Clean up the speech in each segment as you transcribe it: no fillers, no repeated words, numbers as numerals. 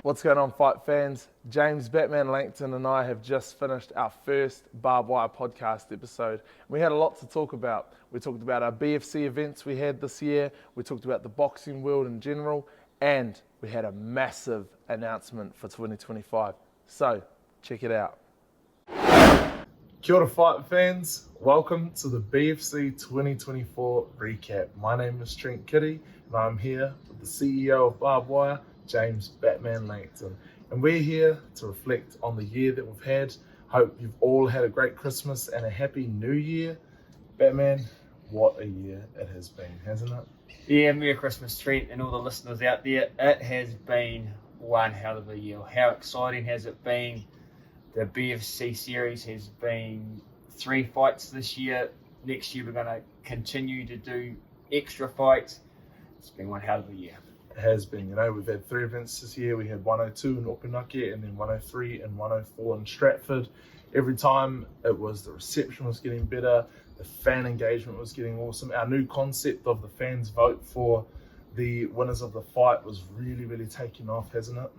What's going on, fight fans? James Batman Langton and I have just finished our first Barbwire Podcast episode. We had a lot to talk about. We talked about our BFC events we had this year, we talked about the boxing world in general, and we had a massive announcement for 2025. So, check it out. Kia ora, fight fans. Welcome to the BFC 2024 recap. My name is Trent, Kiri, and I'm here with the CEO of Barbwire, James Batman Langton. And we're here to reflect on the year that we've had. Hope you've all had a great Christmas and a happy new year. Batman, what a year it has been, hasn't it? Yeah, Merry Christmas, Trent, and all the listeners out there. It has been one hell of a year. How exciting has it been? The BFC series has been 3 fights this year. Next year we're going to continue to do extra fights. It's been one hell of a year. It has been, we've had 3 events this year. We had 102 in Opunake and then 103 and 104 in Stratford. Every time the reception was getting better, the fan engagement was getting awesome. Our new concept of the fans vote for the winners of the fight was really, really taking off, hasn't it?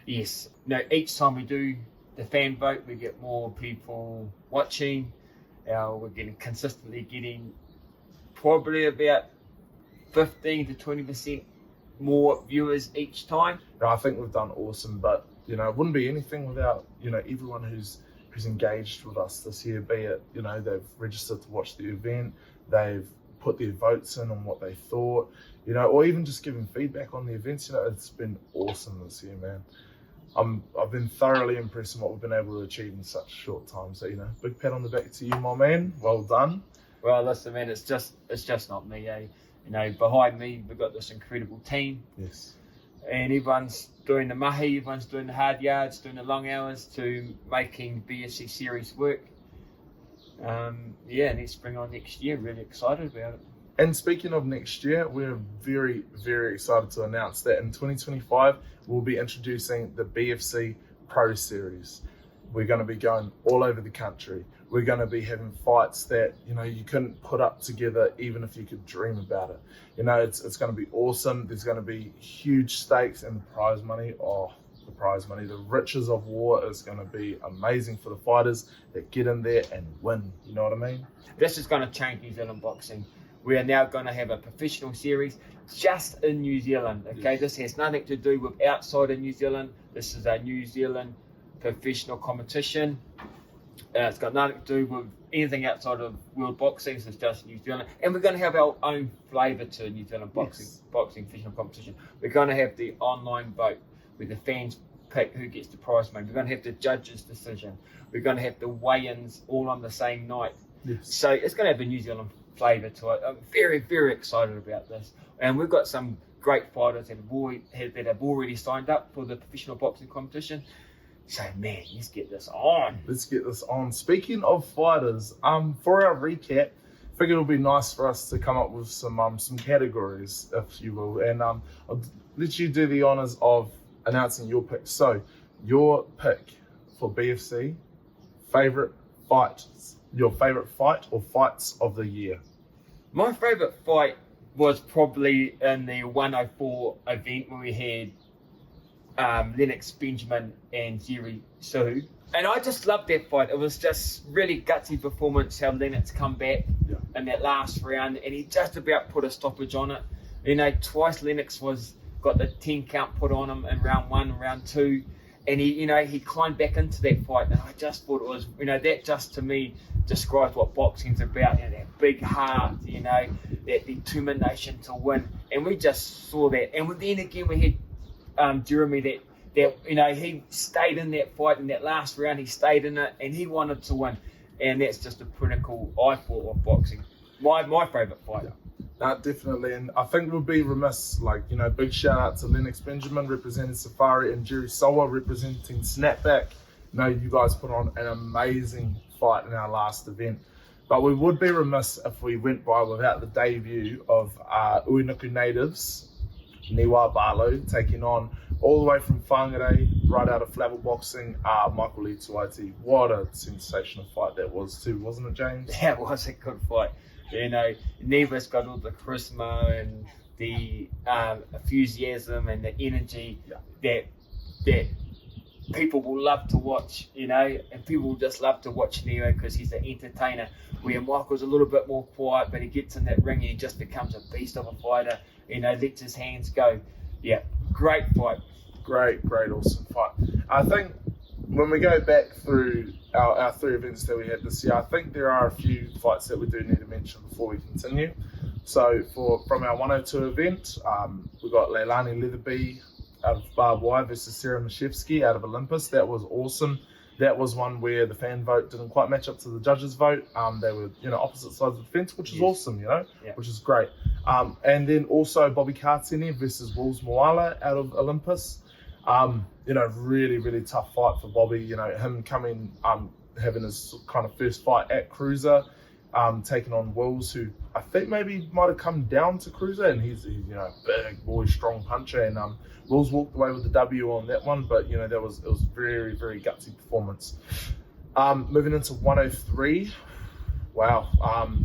Yes. Now, each time we do the fan vote, we get more people watching. We're consistently getting probably about 15 to 20% more viewers each time. I think we've done awesome, but it wouldn't be anything without everyone who's engaged with us this year. Be it they've registered to watch the event, they've put their votes in on what they thought, or even just giving feedback on the events. It's been awesome this year, man. I've been thoroughly impressed with what we've been able to achieve in such a short time. So big pat on the back to you, my man. Well done. Well, listen, man, it's just not me, eh? Behind me, we've got this incredible team. Yes. And everyone's doing the mahi, everyone's doing the hard yards, doing the long hours to making BFC series work. And let's bring on next year. Really excited about it. And speaking of next year, we're very, very excited to announce that in 2025, we'll be introducing the BFC Pro Series. We're going to be going all over the country. We're going to be having fights that, you couldn't put up together even if you could dream about it. It's going to be awesome. There's going to be huge stakes, and the prize money, the riches of war is going to be amazing for the fighters that get in there and win. You know what I mean? This is going to change New Zealand boxing. We are now going to have a professional series just in New Zealand. Okay, yes. This has nothing to do with outside of New Zealand. This is a New Zealand professional competition. It's got nothing to do with anything outside of world boxing. It's just New Zealand, and we're going to have our own flavour to New Zealand boxing professional competition. We're going to have the online vote where the fans pick who gets the prize money. We're going to have the judges' decision. We're going to have the weigh-ins all on the same night. Yes. So it's going to have a New Zealand flavour to it. I'm very, very excited about this, and we've got some great fighters that have already signed up for the professional boxing competition. So, man, let's get this on. Speaking of fighters, for our recap, I figured it would be nice for us to come up with some categories, if you will, and I'll let you do the honours of announcing your pick. So, your pick for BFC, favourite fight, your favourite fight or fights of the year? My favourite fight was probably in the 104 event where we had Lennox Benjamin and Kiri. And I just loved that fight. It was just really gutsy performance how Lennox come back in that last round, and he just about put a stoppage on it. Twice Lennox got the 10 count put on him in round 1 and round 2, and he climbed back into that fight, and I just thought it was, that just to me describes what boxing's about, that big heart, that determination to win, and we just saw that. And then again we had Jeremy that he stayed in that fight in that last round. He stayed in it and he wanted to win, and that's just a pinnacle, I thought, of boxing. My favourite fight. No, definitely, and I think we'll be remiss, big shout out to Lennox Benjamin representing Safari and Jerry Sowa representing Snapback. You guys put on an amazing fight in our last event, but we would be remiss if we went by without the debut of Uinuku natives, Niwa Barlow, taking on all the way from Whangarei, right out of Flavel Boxing, Michael Lee Tuaiti. What a sensational fight that was too, wasn't it, James? That was a good fight. Niwa's got all the charisma and the enthusiasm and the energy that that people will love to watch, and people will just love to watch Neo because he's an entertainer. Where Michael's a little bit more quiet, but he gets in that ring and he just becomes a beast of a fighter, lets his hands go. Yeah, great fight. Great, awesome fight. I think when we go back through our 3 events that we had this year, I think there are a few fights that we do need to mention before we continue. So from our 102 event, we got Leilani Leatherby out of Barbwire versus Sarah Mashevsky out of Olympus. That was awesome. That was one where the fan vote didn't quite match up to the judges' vote. They were, opposite sides of the fence, which is awesome, which is great. And then also Bobby Kartini versus Wills Moala out of Olympus. Really, really tough fight for Bobby. Him coming, having his kind of first fight at Cruiser, taking on Wills, who I think maybe might have come down to Cruiser, and he's a big boy, strong puncher, and Wills walked away with the W on that one, but it was very, very gutsy performance. Moving into 103, wow,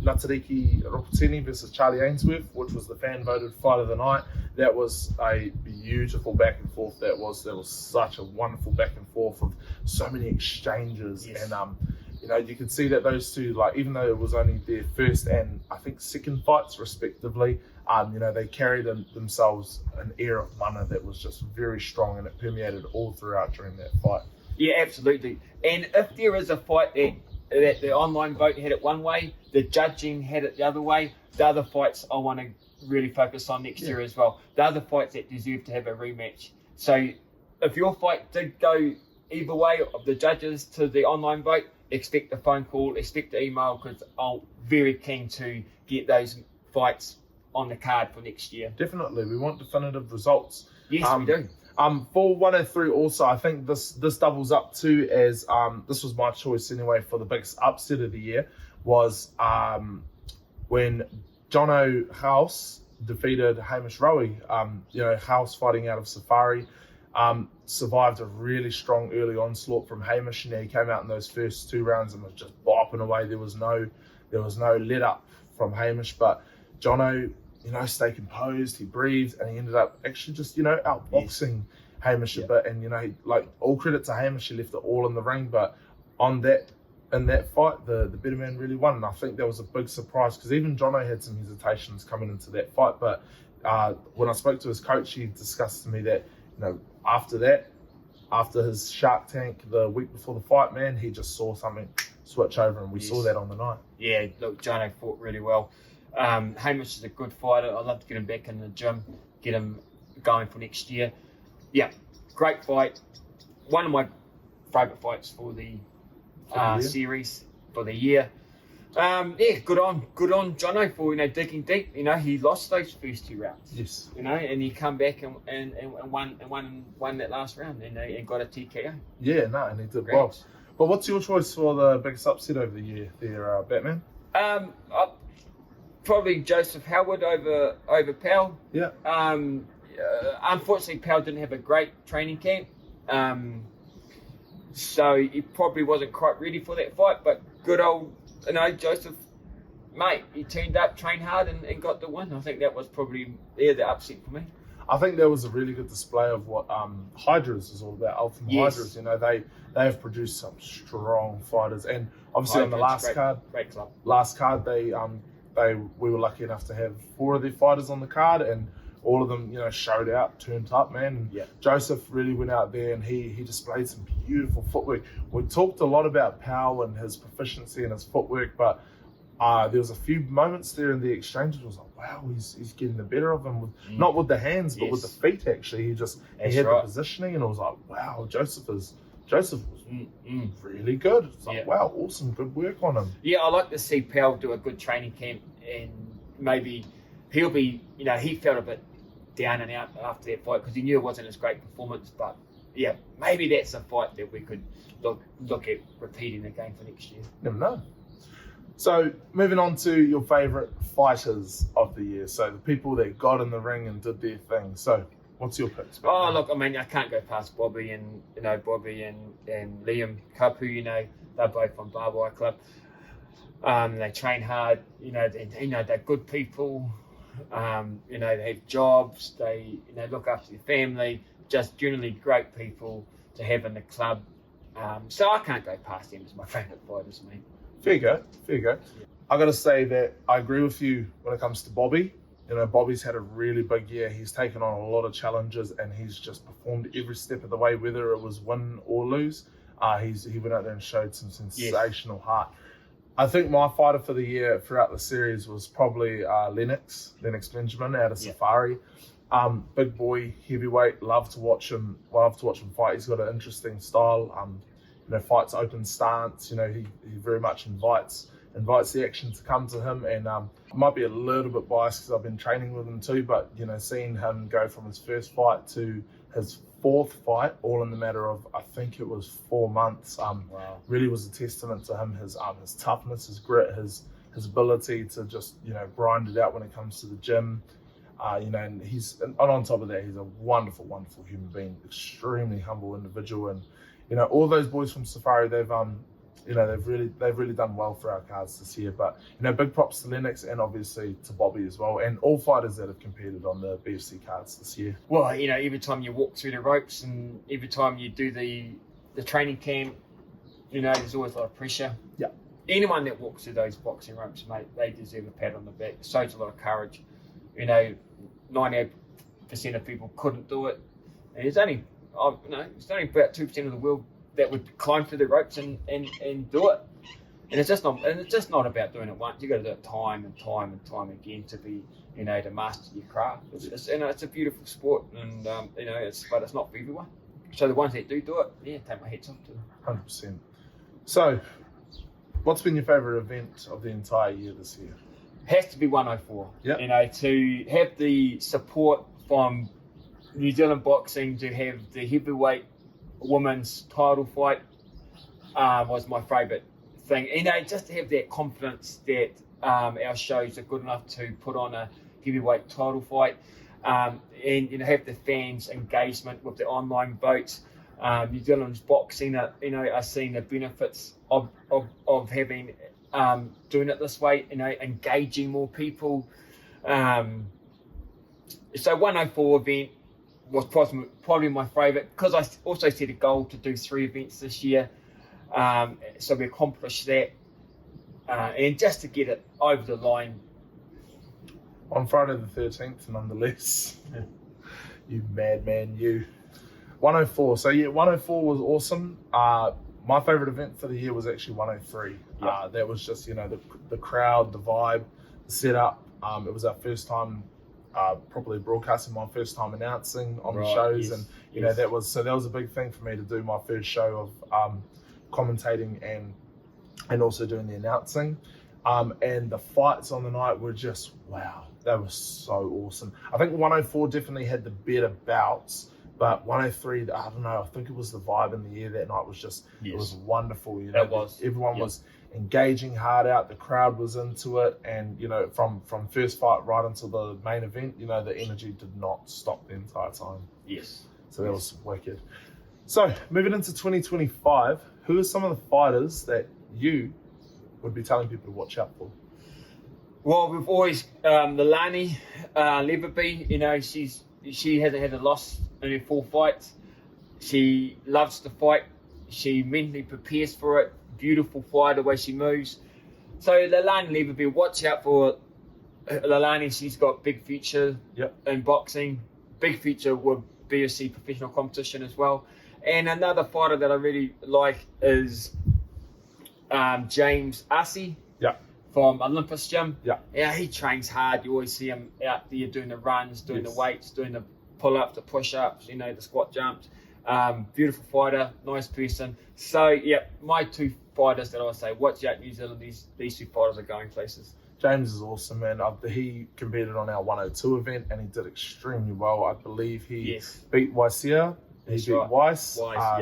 Natariki Rokutini versus Charlie Ainsworth, which was the fan voted fight of the night. That was a beautiful back and forth. That was such a wonderful back and forth of so many exchanges, yes. And you can see that those two, even though it was only their first and I think second fights respectively, they carried themselves an air of mana that was just very strong, and it permeated all throughout during that fight. Yeah, absolutely. And if there is a fight that the online vote had it one way, the judging had it the other way, the other fights I want to really focus on next year as well. The other fights that deserve to have a rematch. So if your fight did go either way of the judges to the online vote, expect a phone call, expect an email, because I'm very keen to get those fights on the card for next year. Definitely, we want definitive results. Yes, we do. For 103 also, I think this doubles up too as, this was my choice anyway for the biggest upset of the year, was when Jono House defeated Hamish Rowie. House fighting out of Safari, survived a really strong early onslaught from Hamish. He came out in those first 2 rounds and was just bopping away. There was no let up from Hamish, but Jono, stayed composed, he breathed, and he ended up actually just, outboxing Hamish a bit. And, all credit to Hamish, he left it all in the ring, but in that fight, the better man really won. And I think that was a big surprise, because even Jono had some hesitations coming into that fight. But when I spoke to his coach, he discussed to me that, after his Shark Tank the week before the fight, man, he just saw something switch over, and we saw that on the night. Yeah, look, Jono fought really well. Hamish is a good fighter. I'd love to get him back in the gym, get him going for next year. Yeah, great fight. One of my favourite fights for the series, for the year. Good on Jono for digging deep. He lost those first 2 rounds. Yes. And he come back and won that last round and got a TKO. Yeah, and he did well. But what's your choice for the biggest upset over the year there, Batman? Probably Joseph Howard over Powell. Yeah. Unfortunately, Powell didn't have a great training camp. So he probably wasn't quite ready for that fight, but good old, Joseph, mate, he turned up, trained hard, and got the win. I think that was probably the upset for me. I think that was a really good display of what Hydras is all about. Ultimate Hydras, they have produced some strong fighters, and obviously on the last card, great club. Last card, we were lucky enough to have 4 of their fighters on the card, and all of them, showed out, turned up, man. Yeah. Joseph really went out there and he displayed some beautiful footwork. We talked a lot about Powell and his proficiency and his footwork, but there was a few moments there in the exchanges. I was like, wow, he's getting the better of him, not with the hands, but with the feet. Actually, he had the positioning, and I was like, wow, Joseph was really good. It's like, wow, awesome, good work on him. Yeah, I like to see Powell do a good training camp, and maybe he'll be, he felt a bit down and out after that fight because he knew it wasn't his great performance. But yeah, maybe that's a fight that we could look at repeating again for next year. Never know. So moving on to your favourite fighters of the year. So the people that got in the ring and did their thing. So what's your picks? Oh, look, I can't go past Bobby and Liam Kapu. They're both from Barbwire Club. They train hard. They're good people. They have jobs. They look after their family. just generally great people to have in the club. So I can't go past them as my favourite fighters, mate. Fair go. Yeah. I got to say that I agree with you when it comes to Bobby. You know, Bobby's had a really big year. He's taken on a lot of challenges and he's just performed every step of the way, whether it was win or lose. He went out there and showed some sensational heart. I think my fighter for the year throughout the series was probably Lennox Benjamin out of Safari. Big boy, heavyweight. Love to watch him fight. He's got an interesting style. Fights open stance. He very much invites the action to come to him, and I might be a little bit biased because I've been training with him too, but seeing him go from his first fight to his fourth fight, all in the matter of, I think it was 4 months, really was a testament to him, his toughness, his grit, his ability to just, grind it out when it comes to the gym. And on top of that, he's a wonderful, wonderful human being, extremely humble individual, and all those boys from Safari, they've really done well for our cards this year. But big props to Lennox and obviously to Bobby as well, and all fighters that have competed on the BFC cards this year. Well, every time you walk through the ropes and every time you do the training camp, there's always a lot of pressure. Yeah. Anyone that walks through those boxing ropes, mate, they deserve a pat on the back. It shows a lot of courage. 98% of people couldn't do it. And it's only about 2% of the world that would climb through the ropes and do it. And it's just not about doing it once. You got to do it time and time again to be, to master your craft. It's a beautiful sport, and but it's not for everyone. So the ones that do it, take my hats off to them. 100%. So, what's been your favourite event of the entire year this year? Has to be 104. Yep. To have the support from New Zealand boxing, to have the heavyweight women's title fight was my favourite thing. Just to have that confidence that our shows are good enough to put on a heavyweight title fight, and have the fans' engagement with the online votes. New Zealand's boxing are seeing the benefits of having doing it this way, engaging more people. So 104 event was probably my favourite, because I also set a goal to do 3 events this year. So we accomplished that, and just to get it over the line. On Friday the 13th, nonetheless. You madman, you. 104. So 104 was awesome. My favourite event for the year was actually 103. Yep. That was just, the crowd, the vibe, the setup. It was our first time properly broadcasting, my first time announcing on the shows, yes, and that was a big thing for me to do my first show of commentating and also doing the announcing. And the fights on the night were just, wow, that was so awesome. I think 104 definitely had the better bouts, but 103, I don't know, I think it was the vibe in the air that night was just, It was wonderful. It was. Everyone was engaging hard out, the crowd was into it, and from first fight right until the main event, the energy did not stop the entire time. Yes. So that was wicked. So moving into 2025, who are some of the fighters that you would be telling people to watch out for? Well, we've always Leilani Leverby, she hasn't had a loss in her 4 fights. She loves to fight. She mentally prepares for it. Beautiful fight, the way she moves. So Leilani Leverby, watch out for Leilani. She's got big future in boxing, big future with BFC professional competition as well. And another fighter that I really like is James Assi from Olympus Gym. Yeah, he trains hard. You always see him out there doing the runs, doing the weights, doing the pull-ups, the push-ups, the squat jumps. Beautiful fighter, nice person. So, my 2 fighters that I would say, watch out New Zealand, these 2 fighters are going places. James is awesome, man. He competed on our 102 event and he did extremely well. I believe he beat Waisia. He beat Weiss,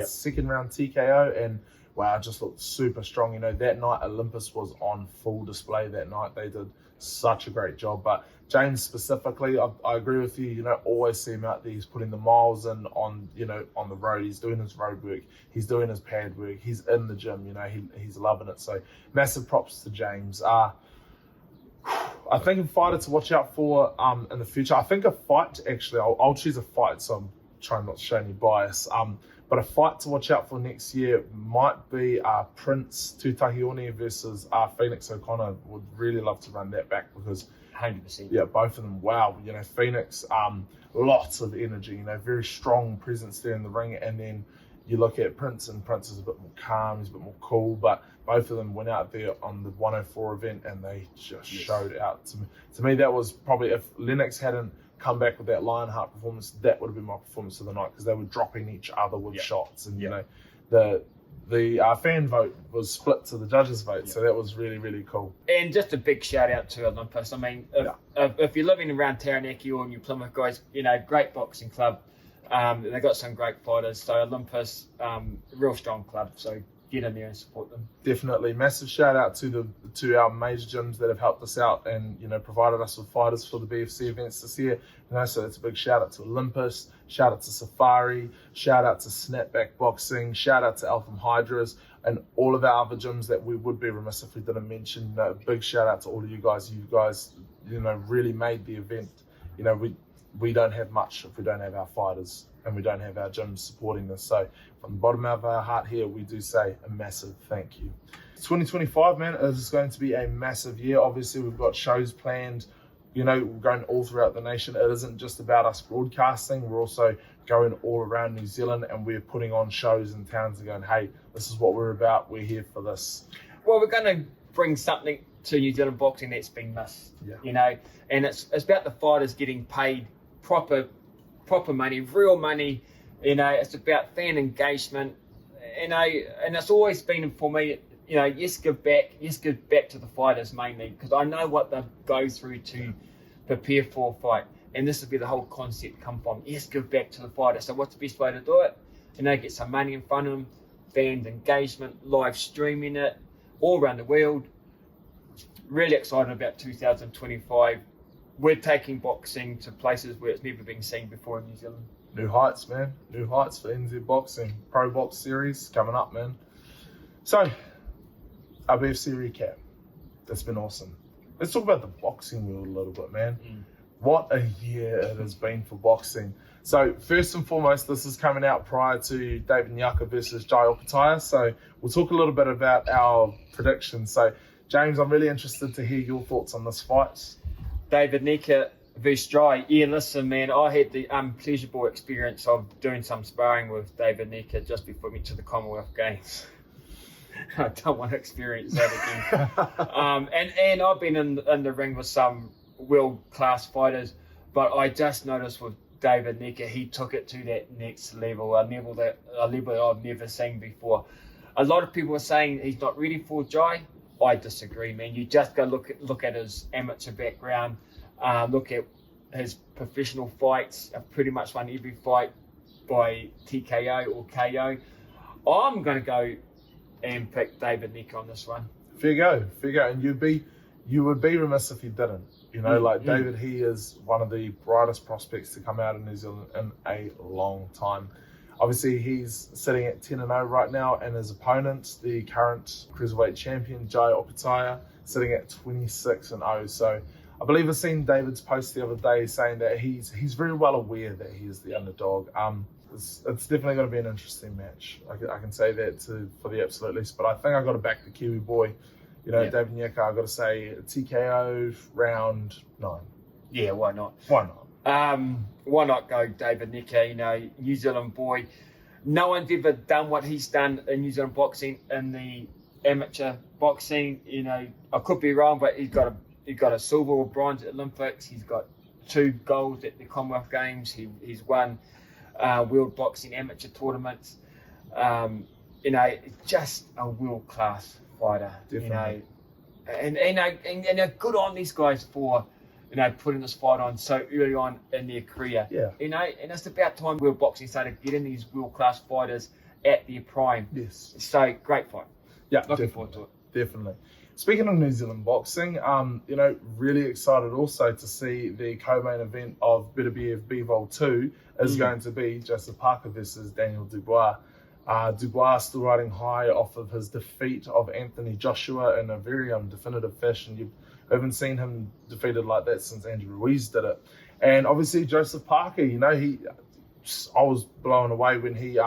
second round TKO, and wow, just looked super strong. That night Olympus was on full display that night. They did such a great job. But James specifically, I agree with you. Always see him out there. He's putting the miles in on the road. He's doing his road work. He's doing his pad work. He's in the gym. He's loving it. So massive props to James. I think a fighter to watch out for in the future. I think a fight, actually, I'll choose a fight. So trying not to show any bias. But a fight to watch out for next year might be Prince Tutahione versus Phoenix O'Connor. Would really love to run that back because 100%. Yeah, both of them. Wow, Phoenix, lots of energy. Very strong presence there in the ring. And then you look at Prince, and Prince is a bit more calm, he's a bit more cool. But both of them went out there on the 104 event, and they just showed out. To me, that was probably, if Lennox hadn't come back with that Lionheart performance, that would have been my performance of the night, because they were dropping each other with shots. And the fan vote was split to the judges' vote, so that was really, really cool. And just a big shout out to Olympus. I mean, if you're living around Taranaki or New Plymouth, guys, great boxing club. They got some great fighters. So Olympus, real strong club. So get in there and support them. Definitely. Massive shout out to our major gyms that have helped us out and provided us with fighters for the BFC events this year. So that's a big shout out to Olympus, shout out to Safari, shout out to Snapback Boxing, shout out to Eltham Hydras, and all of our other gyms that we would be remiss if we didn't mention. Big shout out to all of you guys. You guys, really made the event. We don't have much if we don't have our fighters and we don't have our gyms supporting this. So from the bottom of our heart here, we do say a massive thank you. 2025, man, is going to be a massive year. Obviously, we've got shows planned, going all throughout the nation. It isn't just about us broadcasting. We're also going all around New Zealand, and we're putting on shows in towns and going, hey, this is what we're about. We're here for this. Well, we're going to bring something to New Zealand boxing that's been missed, and it's about the fighters getting paid proper money, real money. It's about fan engagement, and it's always been for me, give back to the fighters mainly, because I know what they go through to prepare for a fight, and this will be the whole concept come from. Give back to the fighters. So what's the best way to do it? Get some money in front of them, fan engagement, live streaming it all around the world. Really excited about 2025. We're taking boxing to places where it's never been seen before in New Zealand. New heights, man. New heights for NZ Boxing. Pro Series coming up, man. So, our BFC recap. That's been awesome. Let's talk about the boxing world a little bit, man. What a year it has been for boxing. So, first and foremost, this is coming out prior to David Nyaka versus Jai Opataya. So, we'll talk a little bit about our predictions. So, James, I'm really interested to hear your thoughts on this fight. David Nyaka versus Jai. Yeah, listen, man, I had the pleasurable experience of doing some sparring with David Nyaka just before we went to the Commonwealth Games. I don't want to experience that again. And I've been in the ring with some world-class fighters, but I just noticed with David Nyaka, he took it to that next level, a level that I've never seen before. A lot of people are saying he's not ready for Jai. I disagree, man. You just go look at his amateur background, look at his professional fights. I've pretty much won every fight by TKO or KO. I'm going to go and pick David Nyaka on this one. Fair go. And you would be remiss if you didn't. David, he is one of the brightest prospects to come out of New Zealand in a long time. Obviously, he's sitting at 10-0 right now, and his opponent, the current cruiserweight champion, Jai Opataya, sitting at 26-0. So I believe I've seen David's post the other day saying that he's very well aware that he is the underdog. It's definitely going to be an interesting match. I can say that for the absolute least. But I think I've got to back the Kiwi boy. David Nyaka, I've got to say TKO round 9. Yeah, why not? Why not? Why not go David Nyaka, New Zealand boy. No one's ever done what he's done in New Zealand boxing in the amateur boxing. I could be wrong, but he's got a silver or bronze at Olympics. He's got 2 golds at the Commonwealth Games. He's won World Boxing Amateur tournaments. Just a world-class fighter. Definitely. And good on these guys for putting this fight on so early on in their career. Yeah. And it's about time world boxing started getting these world-class fighters at their prime. Yes. So, great fight. Yeah, Looking forward to it. Definitely. Speaking of New Zealand boxing, really excited also to see the co-main event of BFC BVOL 2 is going to be Joseph Parker versus Daniel Dubois. Dubois still riding high off of his defeat of Anthony Joshua in a very definitive fashion. You haven't seen him defeated like that since Andrew Ruiz did it. And obviously Joseph Parker, was blown away when he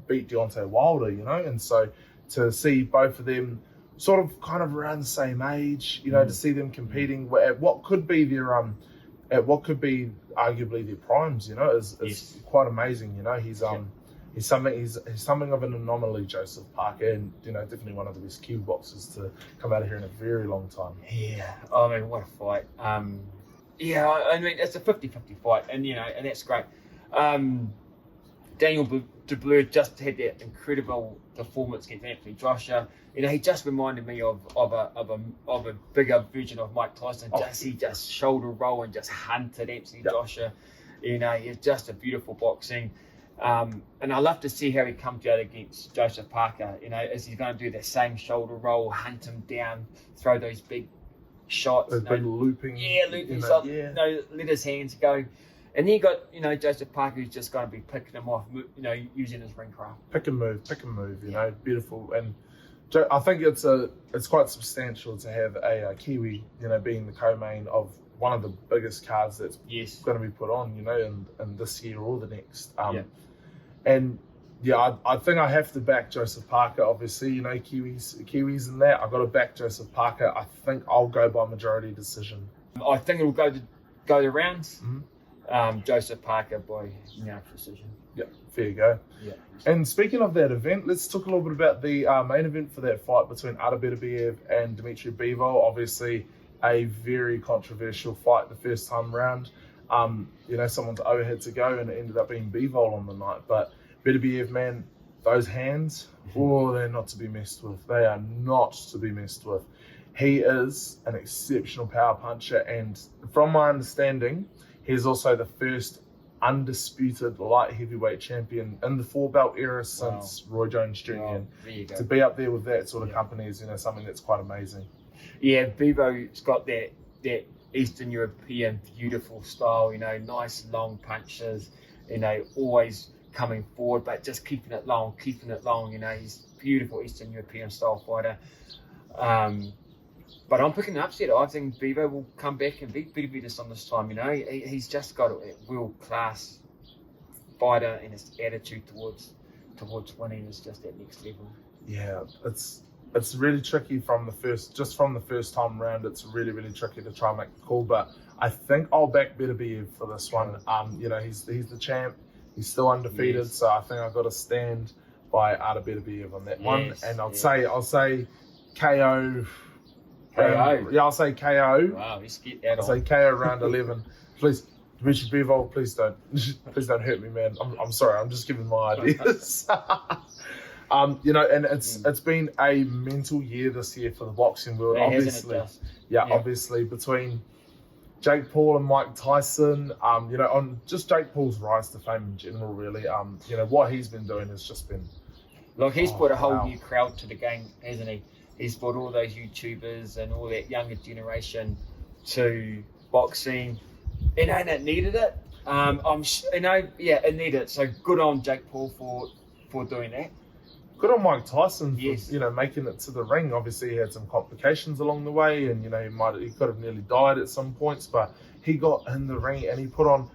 beat Deontay Wilder, and so to see both of them sort of kind of around the same age, to see them competing at what could be their arguably their primes, is quite amazing. He's something of an anomaly, Joseph Parker, and definitely one of the best kickboxers to come out of here in a very long time. Yeah, I mean, what a fight. I mean, it's a 50-50 fight, and and that's great. Daniel DeBleur just had that incredible performance against Anthony Joshua. He just reminded me of a bigger version of Mike Tyson. He just shoulder roll and just hunted Anthony Joshua. He's just a beautiful boxing. And I love to see how he comes out against Joseph Parker. Is he going to do the same shoulder roll, hunt him down, throw those big shots, those big looping, shots, let his hands go. And then you got, Joseph Parker, who's just going to be picking him off, using his ring craft. Pick and move, beautiful. And I think it's quite substantial to have a Kiwi, being the co-main of one of the biggest cards that's going to be put on, in this year or the next. And I think I have to back Joseph Parker. Obviously, Kiwis and that. I've got to back Joseph Parker. I think I'll go by majority decision. I think it'll go the rounds. Mm-hmm. Joseph Parker by precision. Yeah, fair you go. Yeah. And speaking of that event, let's talk a little bit about the main event for that fight between Artur Beterbiev and Dmitry Bivol. Obviously, a very controversial fight the first time round. Someone's overhead to go, and it ended up being Bivol on the night. But Beterbiev, man, those hands, they're not to be messed with. They are not to be messed with. He is an exceptional power puncher, and from my understanding, he's also the first undisputed light heavyweight champion in the 4-belt era since Roy Jones Jr. Wow. There you go. To be up there with that sort of company is, something that's quite amazing. Yeah, Bivo's got that Eastern European beautiful style, nice long punches, always coming forward, but just keeping it long. He's beautiful Eastern European style fighter. But I'm picking an upset. I think Bivo will come back and beat Beterbiev on this time. He's just got a world-class fighter, and his attitude towards winning is just at next level. Yeah, it's really tricky from the first time round. It's really, really tricky to try and make a call. But I think I'll back Beterbiev for this one. He's the champ. He's still undefeated, so I think I've got to stand by Artur Beterbiev on that one. And I'll say KO. I'll say KO. Wow, he's get that. I'll say KO round 11. Please, Dmitry Bivol, please don't hurt me, man. I'm sorry. I'm just giving my ideas. And it's been a mental year this year for the boxing world. Obviously between Jake Paul and Mike Tyson. On just Jake Paul's rise to fame in general, really. What he's been doing has just been. Look, he's put a whole new crowd to the game, hasn't he? He's brought all those YouTubers and all that younger generation to boxing, and it needed it. It needed it. So good on Jake Paul for doing that. Good on Mike Tyson for making it to the ring. Obviously, he had some complications along the way, and he could have nearly died at some points, but he got in the ring and he put on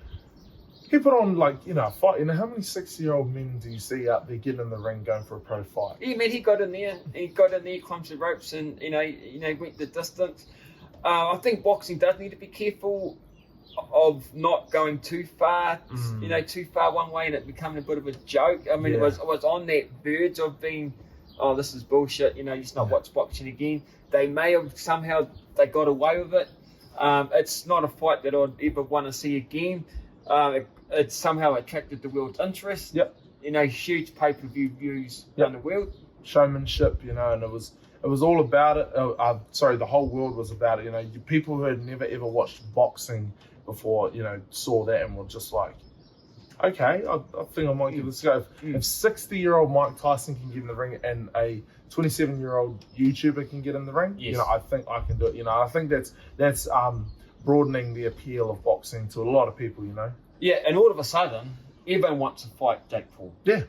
a fight. How many 60-year-old men do you see out there getting in the ring going for a pro fight? Yeah, man, he got in there, climbed the ropes, and went the distance. I think boxing does need to be careful of not going too far, too far one way and it becoming a bit of a joke. I mean, it was on that verge of being, this is bullshit, let's not watch boxing again. They may have somehow, they got away with it. It's not a fight that I'd ever want to see again. It somehow attracted the world's interest. Yep. Huge pay-per-view views around the world. Showmanship, and it was all about it. The whole world was about it. People who had never ever watched boxing before, saw that and were just like, okay, I think I might give this a go. If 60-year-old Mike Tyson can get in the ring and a 27-year-old YouTuber can get in the ring, I think I can do it. I think that's broadening the appeal of boxing to a lot of people, Yeah, and all of a sudden, everyone wants to fight Jake Paul. Yeah.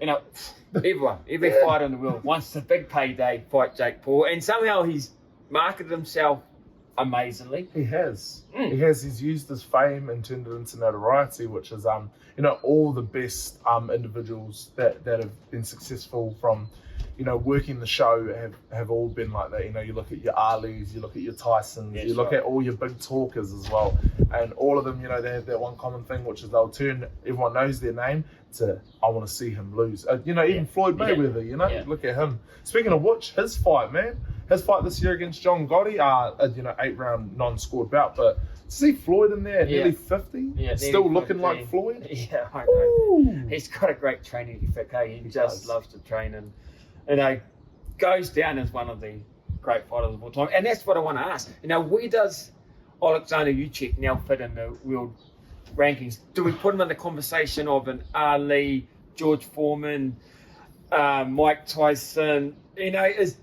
Every fighter in the world wants a big payday fight Jake Paul, and somehow he's marketed himself amazingly. He has. He's used his fame and turned it into notoriety, which is all the best individuals that have been successful from working the show have all been like that. You look at your Alis, you look at your Tysons, you look at all your big talkers as well, and all of them, they have that one common thing, which is they'll turn everyone knows their name to I want to see him lose. Even Floyd Mayweather, look at him. Speaking of which, his fight this year against John Gotti, 8-round non-scored bout, but to see Floyd in there at nearly 50, still looking 50. like Floyd. Yeah, I know. Ooh. He's got a great training ethic. He just loves to train and goes down as one of the great fighters of all time. And that's what I want to ask. Where does Alexander Usyk now fit in the world rankings? Do we put him in the conversation of an Ali, George Foreman, Mike Tyson? Is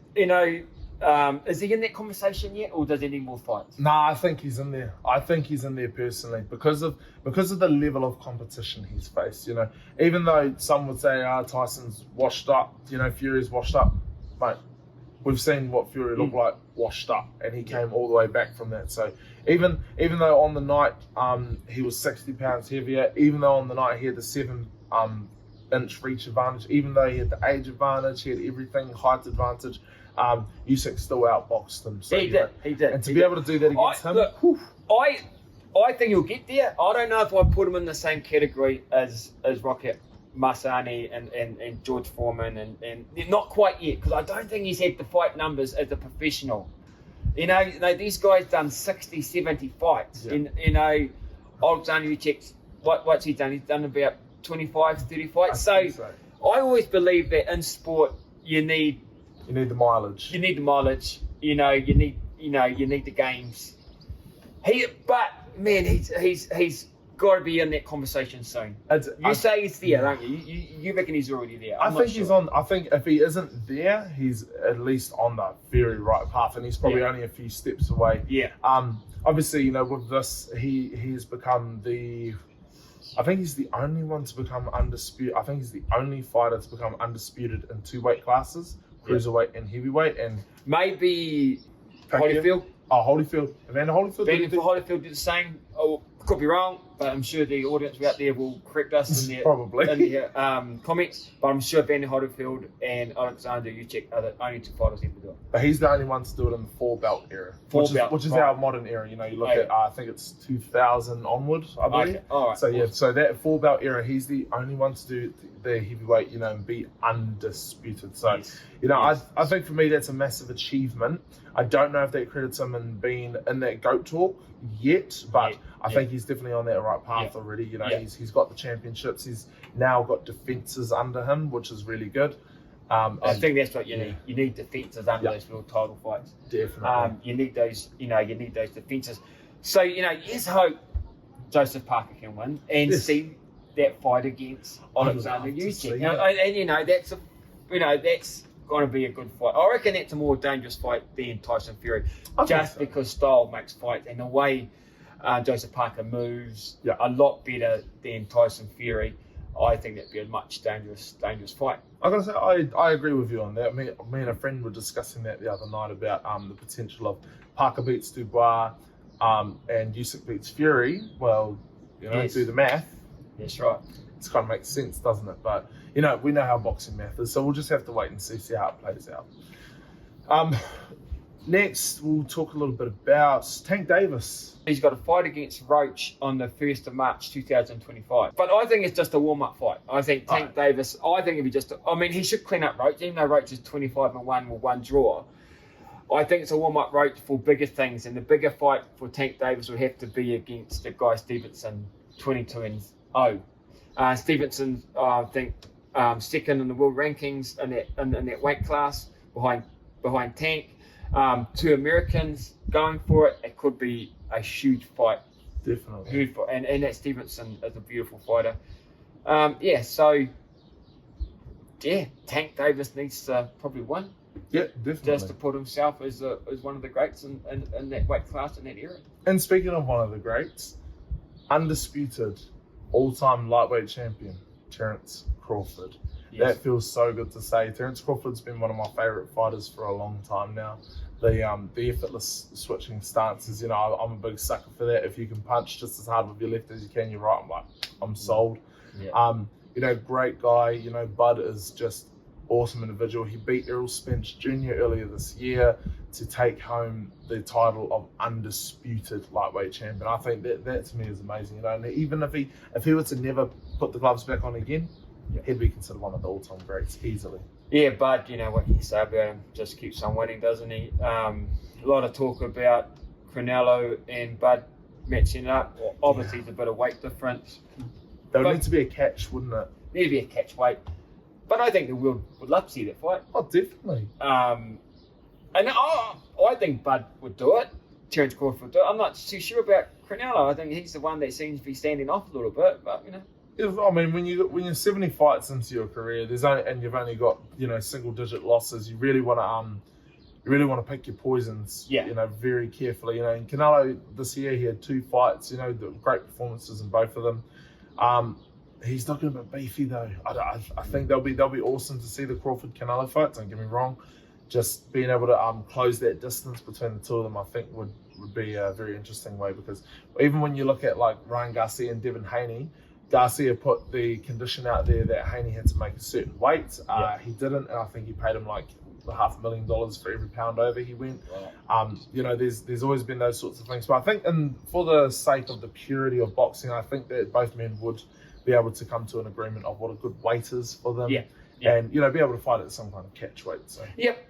he in that conversation yet, or does he need more fights? Nah, I think he's in there. I think he's in there personally because of the level of competition he's faced. Even though some would say, Tyson's washed up, Fury's washed up, mate. We've seen what Fury looked like washed up, and he came all the way back from that. So even though on the night he was 60 pounds heavier, even though on the night he had the 7-inch reach advantage, even though he had the age advantage, he had everything, height advantage, Usyk still outboxed him. So, he did. And to be able to do that against him, look, I think he'll get there. I don't know if I put him in the same category as Rocket Masani and George Foreman and not quite yet, because I don't think he's had the fight numbers as a professional. These guys done 60, 70 fights. Yeah. Alexander Usyk, what's he done? He's done about 25, 30 fights. So I always believe that in sport you need the mileage. You need the mileage. You need the games. He's got to be in that conversation soon. You say he's there, don't you? You reckon he's already there? I think he's on. I think if he isn't there, he's at least on the very right path, and he's probably only a few steps away. Yeah. Obviously, with this, he's become I think he's the only one to become undisputed. I think he's the only fighter to become undisputed in 2 weight classes, cruiserweight and heavyweight, and maybe Holyfield. Holyfield. Evander Holyfield. Holyfield did the same. Oh, could be wrong, but I'm sure the audience out there will correct us in their comments. But I'm sure Evander Holyfield and Alexander Usyk are the only 2 fighters ever do it. But he's the only one to do it in the 4-belt era, which is our modern era. You look at I think it's 2000 onward, I believe. Okay. All right. So so that 4-belt era, he's the only one to do the heavyweight, and be undisputed. So I think for me that's a massive achievement. I don't know if that credits him in being in that GOAT talk yet, but I think he's definitely on that right path already. He's got the championships. He's now got defenses under him, which is really good. I think that's what you need. You need defenses under those world title fights. Definitely. You need those. You need those defenses. So here's hope Joseph Parker can win and see that fight against Alexander Usyk. That's going to be a good fight. I reckon that's a more dangerous fight than Tyson Fury, because style makes fight, and the way Joseph Parker moves a lot better than Tyson Fury. I think that'd be a much dangerous fight. I gotta say, I agree with you on that. Me and a friend were discussing that the other night about the potential of Parker beats Dubois and Usyk beats Fury. Well, do the math. That's right. It kind of makes sense, doesn't it? But we know how boxing math is, so we'll just have to wait and see how it plays out. Next, we'll talk a little bit about Tank Davis. He's got a fight against Roach on the 1st of March 2025. But I think it's just a warm-up fight. I think Tank Davis, if he he should clean up Roach, even though Roach is 25-1 with 1 draw. I think it's a warm-up Roach for bigger things, and the bigger fight for Tank Davis would have to be against the guy Stevenson, 22-0. Stevenson, I think, second in the world rankings in that weight class behind Tank. 2 Americans going for it. It could be a huge fight. Definitely. Huge fight. And that Stevenson is a beautiful fighter. Tank Davis needs to probably win. Yeah, definitely. Just to put himself as one of the greats in that weight class in that era. And speaking of one of the greats, undisputed all-time lightweight champion, Terence Crawford. That feels so good to say. Terence Crawford's been one of my favourite fighters for a long time now. The effortless switching stances, I'm a big sucker for that. If you can punch just as hard with your left as you can your right, I'm sold. Yeah. Great guy. Bud is just awesome individual. He beat Errol Spence Jr. earlier this year to take home the title of undisputed lightweight champion. I think that to me is amazing. And even if he were to never put the gloves back on again, he'd be considered one of the all-time greats easily. Yeah, Bud, what can you say about him? Just keeps on winning, doesn't he? A lot of talk about Canelo and Bud matching up. Well, obviously, there's a bit of weight difference. There would need to be a catch, wouldn't it? There'd be a catch weight. But I think the world would love to see that fight. Oh, definitely. And I think Bud would do it. Terence Crawford would do it. I'm not too sure about Canelo. I think he's the one that seems to be standing off a little bit, but I mean, when you're 70 fights into your career, and you've only got single-digit losses, you really want to pick your poisons. Very carefully. In Canelo this year, he had 2 fights. Great performances in both of them. He's looking a bit beefy though. I think they'll be awesome to see the Crawford Canelo fight. Don't get me wrong. Just being able to close that distance between the two of them, I think would be a very interesting way, because even when you look at like Ryan Garcia and Devin Haney, Garcia put the condition out there that Haney had to make a certain weight. He didn't, and I think he paid him like $500,000 for every pound over he went. There's always been those sorts of things. But I think, and for the sake of the purity of boxing, I think that both men would be able to come to an agreement of what a good weight is for them. And be able to fight at some kind of catch weight. So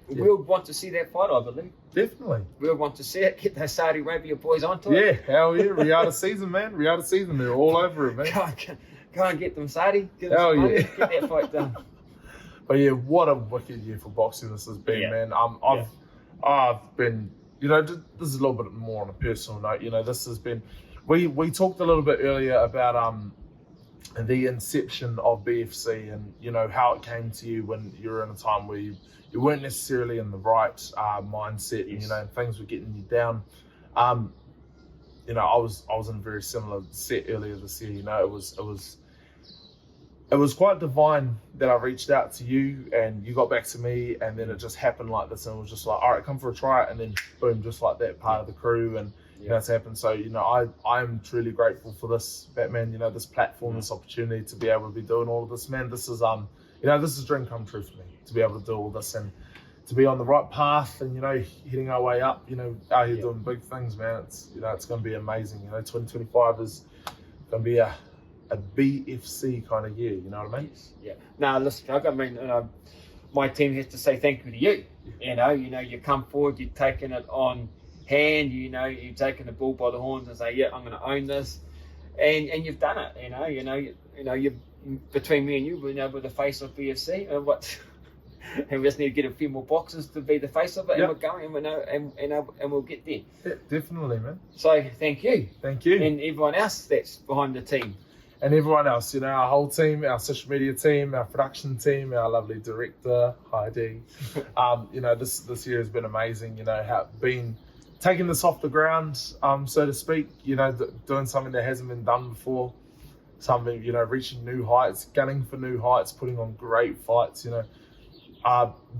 we'll want to see that fight, I believe. Definitely. We'll want to see it. Get those Saudi Arabia boys onto it. Yeah, hell yeah. Riyadh season, man. Riyadh season. They're all over it, man. Go and get them Saudi. Get them some money. Get that fight done. But yeah, what a wicked year for boxing this has been, man. I've been, this is a little bit more on a personal note. This has been, we talked a little bit earlier about the inception of BFC and how it came to you when you were in a time where you weren't necessarily in the right mindset, and things were getting you down. I was in a very similar set earlier this year. It was quite divine that I reached out to you and you got back to me, and then it just happened like this, and it was just like, all right, come for a try, and then boom, just like that, part of the crew, and it's happened. So I'm truly grateful for this, Batman. This platform, this opportunity to be able to be doing all of this, man. This is this is a dream come true for me, to be able to do all this and to be on the right path and heading our way up. Out here doing big things, man. It's it's going to be amazing. 2025 is going to be a BFC kind of year, you know what I mean? Yeah. Now, listen, I mean, my team has to say thank you to you. You come forward, you've taken it on hand, you've taken the bull by the horns and say, yeah, I'm going to own this, and you've done it. You've between me and you, we're the face of BFC. And we just need to get a few more boxes to be the face of it, and we're going, and we'll get there. Yeah, definitely, man. So thank you, and everyone else that's behind the team. And everyone else, our whole team, our social media team, our production team, our lovely director, Heidi. This year has been amazing. Taking this off the ground, so to speak. Doing something that hasn't been done before. Something, reaching new heights, gunning for new heights, putting on great fights.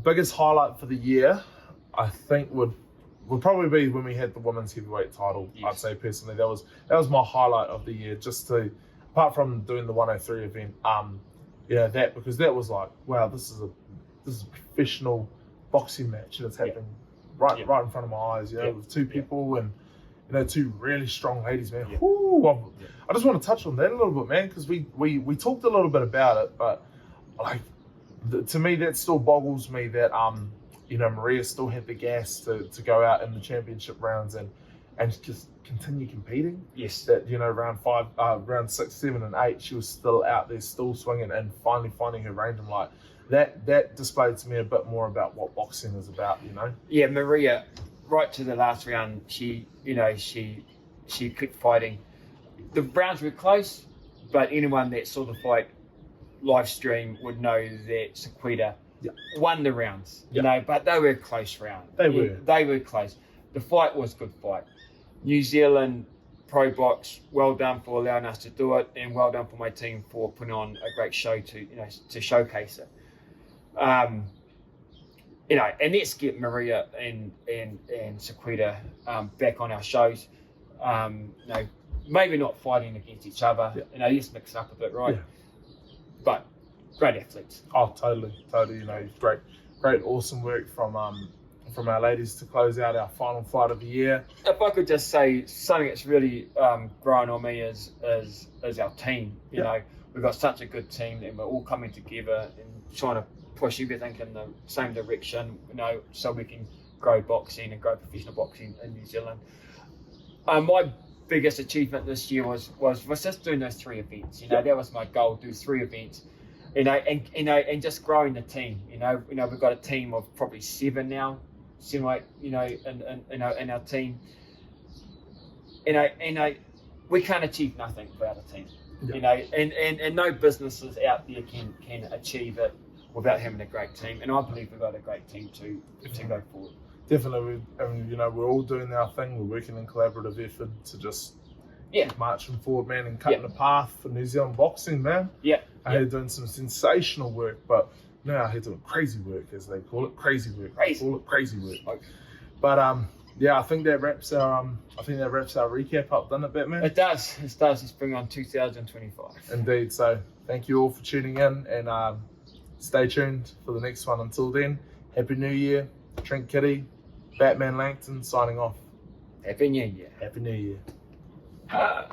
Biggest highlight for the year, I think, would probably be when we had the women's heavyweight title. I'd say personally, that was my highlight of the year. Just to, apart from doing the 103 event, because that was like, wow, this is a professional boxing match that's happening right in front of my eyes. With 2 people and 2 really strong ladies, man. I just want to touch on that a little bit, man, because we talked a little bit about it, but like to me that still boggles me that Maria still had the gas to go out in the championship rounds and just continue competing. Yes. That round 5, round 6, 7, and 8, she was still out there, still swinging, and finally finding her range. I'm like, that displayed to me a bit more about what boxing is about. Yeah, Maria, right to the last round, she kept fighting. The rounds were close, but anyone that saw the fight live stream would know that Sequita won the rounds. But they were close rounds. They were close. The fight was a good fight. New Zealand Pro Box, well done for allowing us to do it, and well done for my team for putting on a great show to showcase it. And let's get Maria and Sequita back on our shows. Maybe not fighting against each other. Yeah. Let's mix it up a bit, right? Yeah. But great athletes. Oh, totally. Great, awesome work from our ladies to close out our final fight of the year. If I could just say something that's really grown on me is our team. You know, we've got such a good team, and we're all coming together and trying to push everything in the same direction. So we can grow boxing and grow professional boxing in New Zealand. My biggest achievement this year was just doing those 3 events. That was my goal: do 3 events. And just growing the team. We've got a team of probably 7 now. 7 or 8, in our team. We can't achieve nothing without a team. Yeah. And no businesses out there can achieve it without having a great team. And I believe we've got a great team to go forward. Definitely, we're all doing our thing. We're working in collaborative effort to just marching forward, man, and cutting the path for New Zealand boxing, man. I had doing some sensational work, but now I had doing crazy work, as they call it, crazy work. They call it crazy work. But I think that wraps our recap up, doesn't it, Batman? It does. Let's bring on 2025. Indeed. So thank you all for tuning in, and stay tuned for the next one. Until then, Happy New Year. Trent, Kiri, Batman, Langton signing off. Happy New Year. Happy New Year. Hey!